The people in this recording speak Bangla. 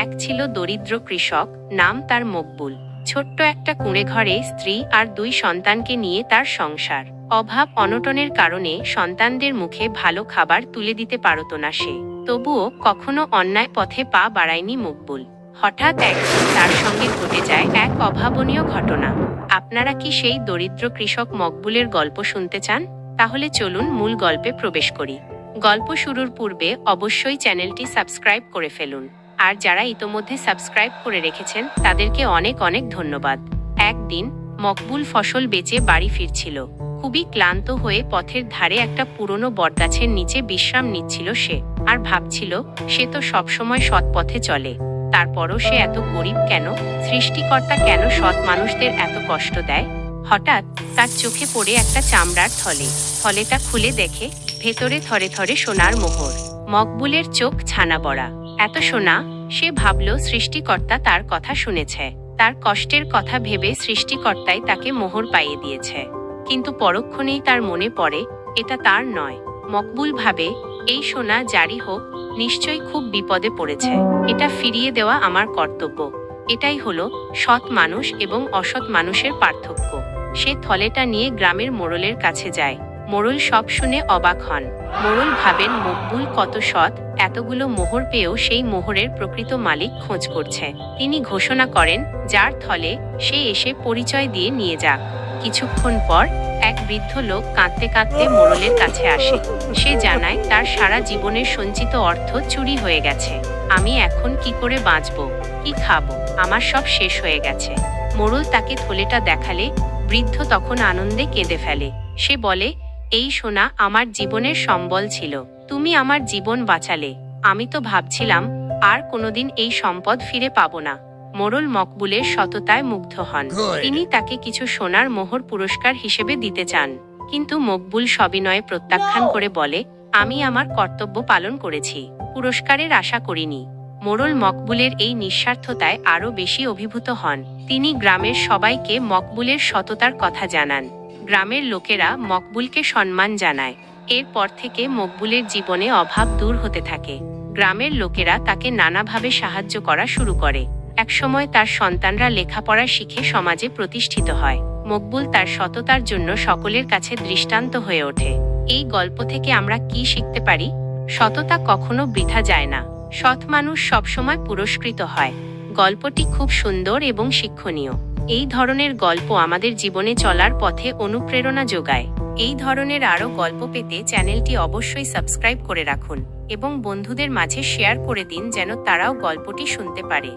এক ছিল দরিদ্র কৃষক, নাম তার মকবুল। ছোট্ট একটা কুঁড়ে ঘরে স্ত্রী আর 2 সন্তানকে নিয়ে তার সংসার। অভাব অনটনের কারণে সন্তানদের মুখে ভালো খাবার তুলে দিতে পারত না সে। তবুও কখনো অন্যায় পথে পা বাড়ায়নি মকবুল। হঠাৎ একদিন তার সঙ্গে ঘটে যায় এক অভাবনীয় ঘটনা। আপনারা কি সেই দরিদ্র কৃষক মকবুলের গল্প শুনতে চান? তাহলে চলুন মূল গল্পে প্রবেশ করি। গল্প শুরুর পূর্বে অবশ্যই চ্যানেলটি সাবস্ক্রাইব করে ফেলুন। আর যারা ইতোমধ্যে সাবস্ক্রাইব করে রেখেছেন তাদেরকে অনেক অনেক ধন্যবাদ। একদিন মকবুল ফসল বেচে বাড়ি ফিরছিল। খুবই ক্লান্ত হয়ে পথের ধারে একটা পুরনো বটগাছের নিচে বিশ্রাম নিচ্ছিল সে। আর ভাবছিল, সে তো সবসময় সৎ পথে চলে, তারপরও সে এত গরিব কেন? সৃষ্টিকর্তা কেন সৎ মানুষদের এত কষ্ট দেয়? হঠাৎ তার চোখে পড়ে একটা চামড়ার থলে। থলেটা খুলে দেখে ভেতরে থরে থরে সোনার মোহর। মকবুলের চোখ ছানা বড়া। এত সোনা! সে ভাবল সৃষ্টিকর্তা তার কথা শুনেছে। তার কষ্টের কথা ভেবে সৃষ্টিকর্তাই তাকে মোহর পাইয়ে দিয়েছে। কিন্তু পরক্ষণেই তার মনে পড়ে, এটা তার নয়। মকবুল ভাবে, এই সোনা জারি হোক, নিশ্চয়ই খুব বিপদে পড়েছে। এটা ফিরিয়ে দেওয়া আমার কর্তব্য। এটাই হলো সৎ মানুষ এবং অসৎ মানুষের পার্থক্য। সে থলেটা নিয়ে গ্রামের মোড়লের কাছে যায়। মোড়ল সব শুনে অবাক হন। মোড়ল ভাবেন মকবুল কত সৎ, এতগুলো মোহর পেয়েও সেই মোহরের প্রকৃত মালিক খোঁজ করছে। তিনি ঘোষণা করেন, যার থলে সে এসে পরিচয় দিয়ে নিয়ে যাক। কিছুক্ষণ পর এক বৃদ্ধ লোক কাঁদতে কাঁদতে মোড়লের কাছে আসে। সে জানায় তার সারা জীবনের সঞ্চিত অর্থ চুরি হয়ে গেছে। আমি এখন কি করে বাঁচব, কি খাবো? আমার সব শেষ হয়ে গেছে। মোড়ল তাকে থলেটা দেখালে বৃদ্ধ তখন আনন্দে কেঁদে ফেলে। সে বলে, এই সোনা আমার জীবনের সম্বল ছিল। তুমি আমার জীবন বাঁচালে। আমি তো ভাবছিলাম আর কোনোদিন এই সম্পদ ফিরে পাবো না। মোড়ল মকবুলের সততায় মুগ্ধ হন। তিনি তাকে কিছু সোনার মোহর পুরস্কার হিসেবে দিতে চান, কিন্তু মকবুল সবিনয়ে প্রত্যাখ্যান করে বলে, আমি আমার কর্তব্য পালন করেছি, পুরস্কারের আশা করিনি। মোড়ল মকবুলের এই নিঃস্বার্থতায় আরও বেশি অভিভূত হন। তিনি গ্রামের সবাইকে মকবুলের সততার কথা জানান। গ্রামের লোকেরা মকবুলকে সম্মান জানায়। এরপর থেকে মকবুলের জীবনে অভাব দূর হতে থাকে। গ্রামের লোকেরা তাকে নানাভাবে সাহায্য করা শুরু করে। একসময় তার সন্তানরা লেখাপড়া শিখে সমাজে প্রতিষ্ঠিত হয়। মকবুল তার সততার জন্য সকলের কাছে দৃষ্টান্ত হয়ে ওঠে। এই গল্প থেকে আমরা কি শিখতে পারি? সততা কখনো বৃথা যায় না। সৎ মানুষ সবসময় পুরস্কৃত হয়। গল্পটি খুব সুন্দর এবং শিক্ষণীয়। এই ধরনের গল্প আমাদের জীবনে চলার পথে অনুপ্রেরণা যোগায়। এই ধরনের আরও গল্প পেতে চ্যানেলটি অবশ্যই সাবস্ক্রাইব করে রাখুন এবং বন্ধুদের মাঝে শেয়ার করে দিন যেন তারাও গল্পটি শুনতে পারে।